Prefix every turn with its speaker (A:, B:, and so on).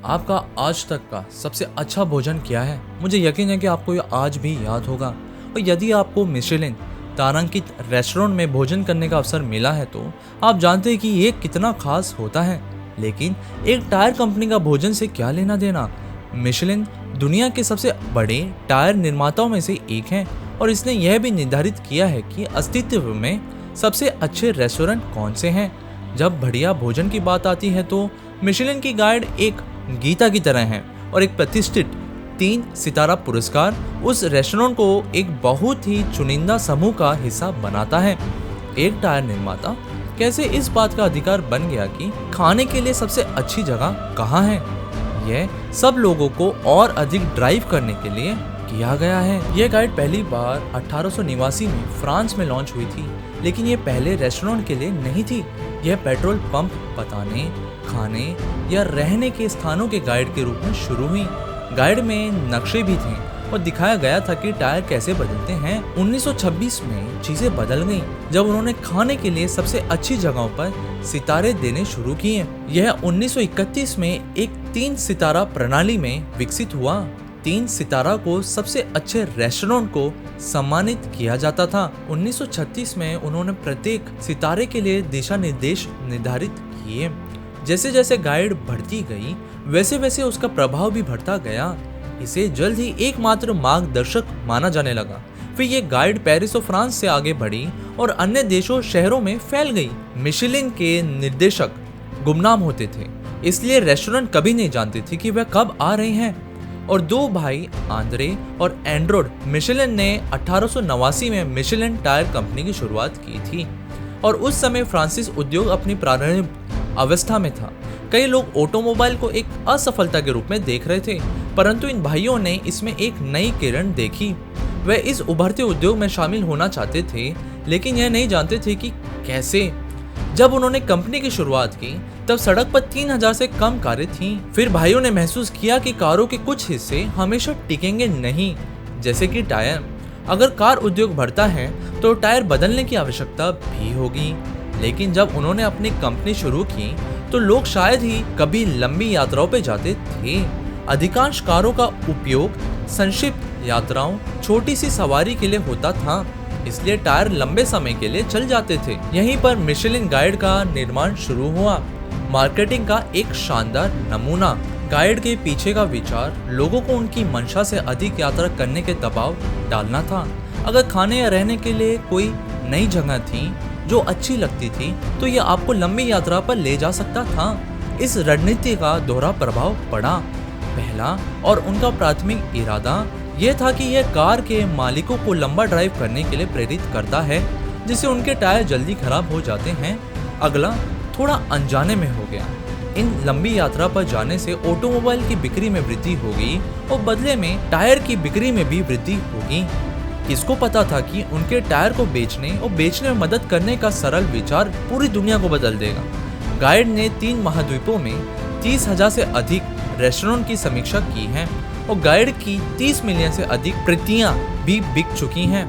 A: आपका आज तक का सबसे अच्छा भोजन क्या है? मुझे यकीन है कि आपको ये आज भी याद होगा। और यदि आपको मिशेलिन तारांकित रेस्टोरेंट में भोजन करने का अवसर मिला है तो आप जानते हैं कि ये कितना खास होता है। लेकिन एक टायर कंपनी का भोजन से क्या लेना देना? मिशेलिन दुनिया के सबसे बड़े टायर निर्माताओं में से एक है और इसने यह भी निर्धारित किया है कि अस्तित्व में सबसे अच्छे रेस्टोरेंट कौन से हैं। जब बढ़िया भोजन की बात आती है तो मिशेलिन की गाइड एक गीता की तरह है और एक प्रतिष्ठित 3 सितारा पुरस्कार उस रेस्टोरेंट को एक बहुत ही चुनिंदा समूह का हिस्सा बनाता है। एक टायर निर्माता कैसे इस बात का अधिकार बन गया कि खाने के लिए सबसे अच्छी जगह कहाँ है? यह सब लोगों को और अधिक ड्राइव करने के लिए किया गया है। यह गाइड पहली बार 1889 में फ्रांस में लॉन्च हुई थी, लेकिन ये पहले रेस्टोरेंट के लिए नहीं थी। यह पेट्रोल पंप बताने, खाने या रहने के स्थानों के गाइड के रूप में शुरू हुई। गाइड में नक्शे भी थे और दिखाया गया था कि टायर कैसे बदलते हैं। 1926 में चीजें बदल गईं जब उन्होंने खाने के लिए सबसे अच्छी जगहों पर सितारे देने शुरू किए। यह 1931 में एक 3 सितारा प्रणाली में विकसित हुआ। 3 सितारा को सबसे अच्छे रेस्टोरेंट को सम्मानित किया जाता था। 1936 में उन्होंने प्रत्येक सितारे के लिए दिशा निर्देश निर्धारित किए। जैसे जैसे गाइड बढ़ती गई वैसे वैसे उसका प्रभाव भी बढ़ता गया। इसे जल्द ही एकमात्र मार्गदर्शक माना जाने लगा। फिर ये गाइड पेरिस और फ्रांस से आगे बढ़ी और अन्य देशों शहरों में फैल गई। मिशेलिन के निर्देशक गुमनाम होते थे, इसलिए रेस्टोरेंट कभी नहीं जानते थे कि वह कब आ रहे हैं। और 2 भाई आंद्रे और एंड्रोड मिशेलिन ने 1889 में मिशेलिन टायर कंपनी की शुरुआत की थी और उस समय फ्रांसीसी उद्योग अपनी प्रारंभिक अवस्था में था। कई लोग ऑटोमोबाइल को एक असफलता के रूप में देख रहे थे, परंतु इन भाइयों ने इसमें एक नई किरण देखी। वे इस उभरते उद्योग में शामिल होना चाहते थे, लेकिन यह नहीं जानते थे कि कैसे। जब उन्होंने कंपनी की शुरुआत की तब सड़क पर 3000 से कम कारें थीं। फिर भाइयों ने महसूस किया कि कारों के कुछ हिस्से हमेशा टिकेंगे नहीं, जैसे कि टायर। अगर कार उद्योग बढ़ता है तो टायर बदलने की आवश्यकता भी होगी। लेकिन जब उन्होंने अपनी कंपनी शुरू की तो लोग शायद ही कभी लंबी यात्राओं पर जाते थे। अधिकांश कारों का उपयोग संक्षिप्त यात्राओं, छोटी सी सवारी के लिए होता था, इसलिए टायर लंबे समय के लिए चल जाते थे। यहीं पर मिशेलिन गाइड का निर्माण शुरू हुआ। मार्केटिंग का एक शानदार नमूना। गाइड के पीछे का विचार लोगों को उनकी मंशा से अधिक यात्रा करने के दबाव डालना था। अगर खाने या रहने के लिए कोई नई जगह थी जो अच्छी लगती थी तो यह आपको लंबी यात्रा पर ले जा सकता था। इस रणनीति का दोहरा प्रभाव पड़ा। पहला और उनका प्राथमिक इरादा यह था कि यह कार के मालिकों को लंबा ड्राइव करने के लिए प्रेरित करता है, जिससे उनके टायर जल्दी खराब हो जाते हैं। अगला थोड़ा अनजाने में हो गया। इन लंबी यात्रा पर जाने से ऑटोमोबाइल की बिक्री में वृद्धि होगी और बदले में टायर की बिक्री में भी वृद्धि होगी। किसको पता था कि उनके टायर को बेचने और बेचने में मदद करने का सरल विचार पूरी दुनिया को बदल देगा। गाइड ने 3 महाद्वीपों में 30,000 से अधिक रेस्टोरेंट की समीक्षा की है और गाइड की 30 मिलियन से अधिक प्रतियां भी बिक चुकी हैं।